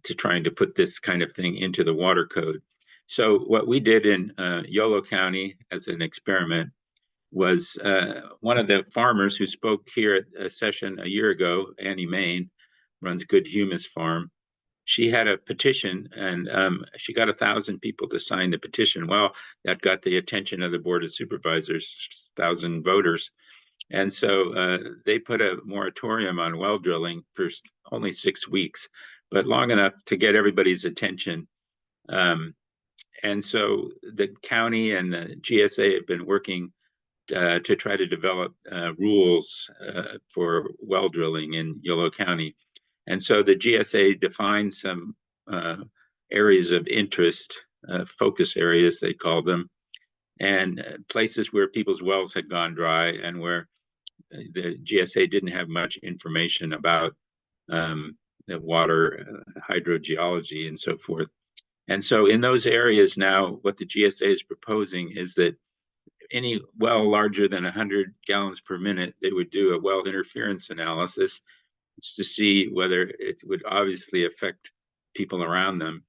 to trying to put this kind of thing into the water code. So what we did in Yolo County as an experiment was one of the farmers who spoke here at a session a year ago, Annie Main, runs Good Humus Farm. She had a petition and she got 1,000 people to sign the petition. Well, that got the attention of the Board of Supervisors, 1,000 voters. And so they put a moratorium on well drilling for only 6 weeks, but long enough to get everybody's attention. And so the county and the GSA have been working to try to develop rules for well drilling in Yolo County. And so the GSA defined some areas of interest, focus areas, they call them, and places where people's wells had gone dry and where the GSA didn't have much information about the water, hydrogeology, and so forth. And so in those areas now, what the GSA is proposing is that any well larger than 100 gallons per minute, they would do a well interference analysis to see whether it would obviously affect people around them.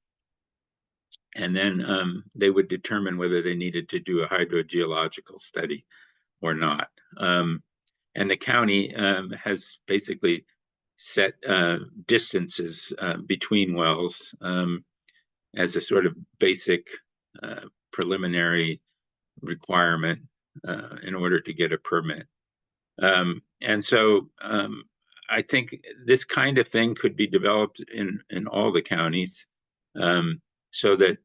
And then they would determine whether they needed to do a hydrogeological study or not. And the county has basically set distances between wells as a sort of basic preliminary requirement in order to get a permit. And so I think this kind of thing could be developed in all the counties so that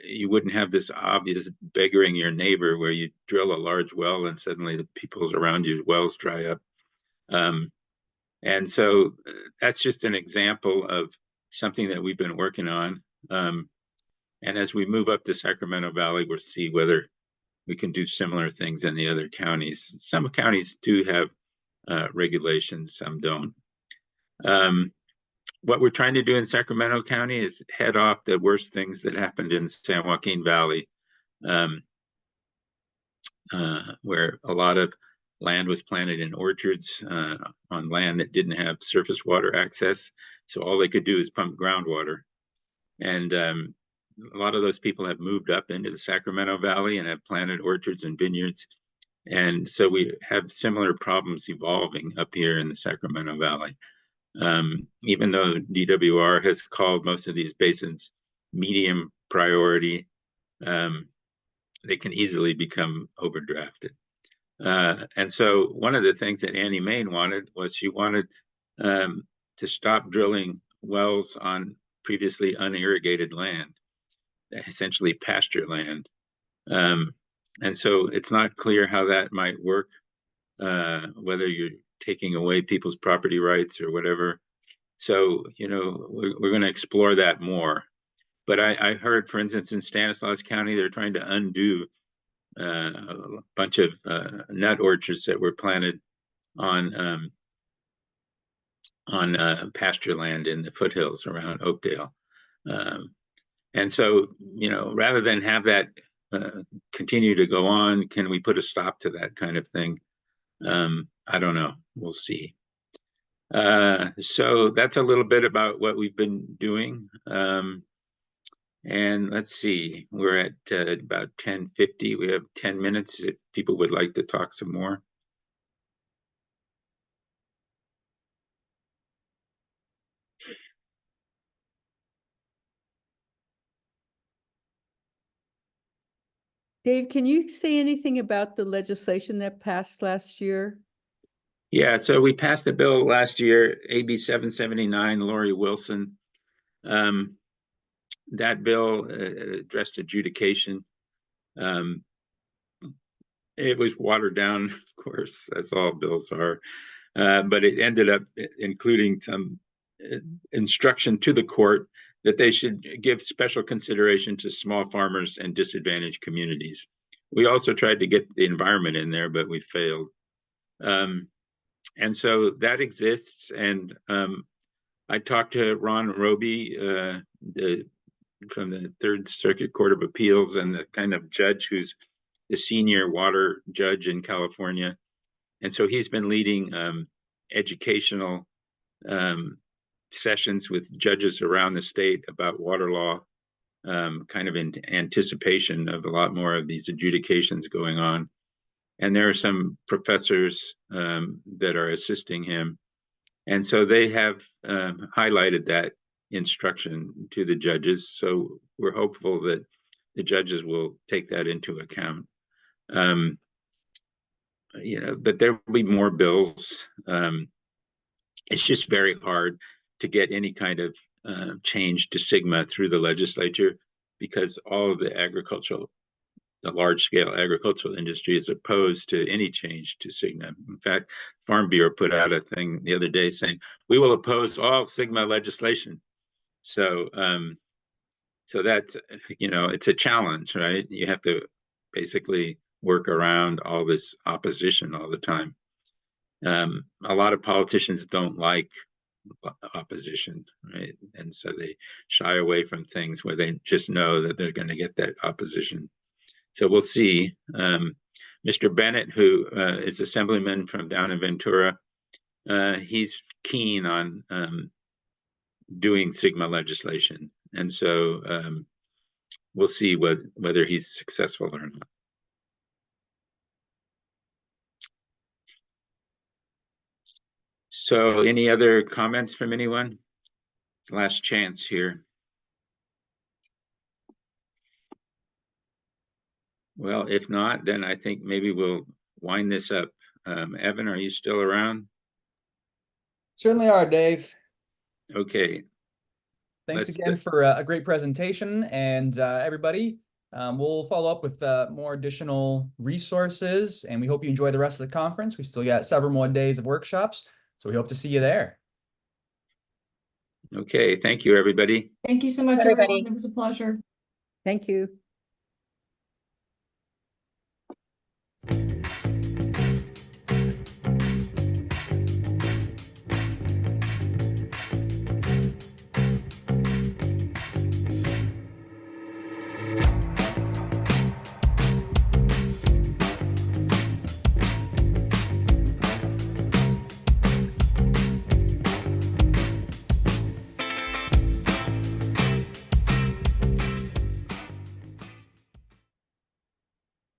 you wouldn't have this obvious beggaring your neighbor where you drill a large well and suddenly the people around you wells dry up. And so that's just an example of something that we've been working on. And as we move up the Sacramento Valley, we'll see whether we can do similar things in the other counties. Some counties do have regulations, some don't. What we're trying to do in Sacramento County is head off the worst things that happened in San Joaquin Valley, where a lot of land was planted in orchards on land that didn't have surface water access. So all they could do is pump groundwater. And a lot of those people have moved up into the Sacramento Valley and have planted orchards and vineyards. And so we have similar problems evolving up here in the Sacramento Valley. Even though DWR has called most of these basins medium priority, they can easily become overdrafted. And so one of the things that Annie Main wanted was she wanted to stop drilling wells on previously unirrigated land, essentially pasture land. And so it's not clear how that might work, whether you're taking away people's property rights or whatever. So, you know, we're going to explore that more. But I heard, for instance, in Stanislaus County, they're trying to undo a bunch of nut orchards that were planted on pasture land in the foothills around Oakdale. And so, you know, rather than have that continue to go on, can we put a stop to that kind of thing? I don't know. We'll see. So that's a little bit about what we've been doing. And let's see, we're at about 10:50. We have 10 minutes if people would like to talk some more. Dave, can you say anything about the legislation that passed last year? Yeah, so we passed a bill last year, AB 779, Lori Wilson. That bill addressed adjudication. It was watered down, of course, as all bills are, but it ended up including some instruction to the court that they should give special consideration to small farmers and disadvantaged communities. We also tried to get the environment in there, but we failed. And so that exists. And I talked to Ron Robbie, from the Third Circuit Court of Appeals, and the kind of judge who's the senior water judge in California. And so he's been leading educational sessions with judges around the state about water law, kind of in anticipation of a lot more of these adjudications going on. And there are some professors that are assisting him. And so they have highlighted that instruction to the judges. So we're hopeful that the judges will take that into account. You know, but there will be more bills. It's just very hard to get any kind of change to SGMA through the legislature, because all of the large scale agricultural industry is opposed to any change to SGMA. In fact, Farm Bureau put out a thing the other day saying, we will oppose all SGMA legislation. So, so that's, you know, it's a challenge, right? You have to basically work around all this opposition all the time. A lot of politicians don't like opposition, right? And so they shy away from things where they just know that they're going to get that opposition. So we'll see. Mr. Bennett, who is assemblyman from down in Ventura, he's keen on doing SGMA legislation. And so we'll see whether he's successful or not. So any other comments from anyone? Last chance here. Well, if not, then I think maybe we'll wind this up. Evan, are you still around? Certainly are, Dave. Okay. Thanks again for a great presentation, and everybody, we'll follow up with more additional resources, and we hope you enjoy the rest of the conference. We still got several more days of workshops, so we hope to see you there. Okay, thank you, everybody. Thank you so much, Everybody. everyone. It was a pleasure. Thank you.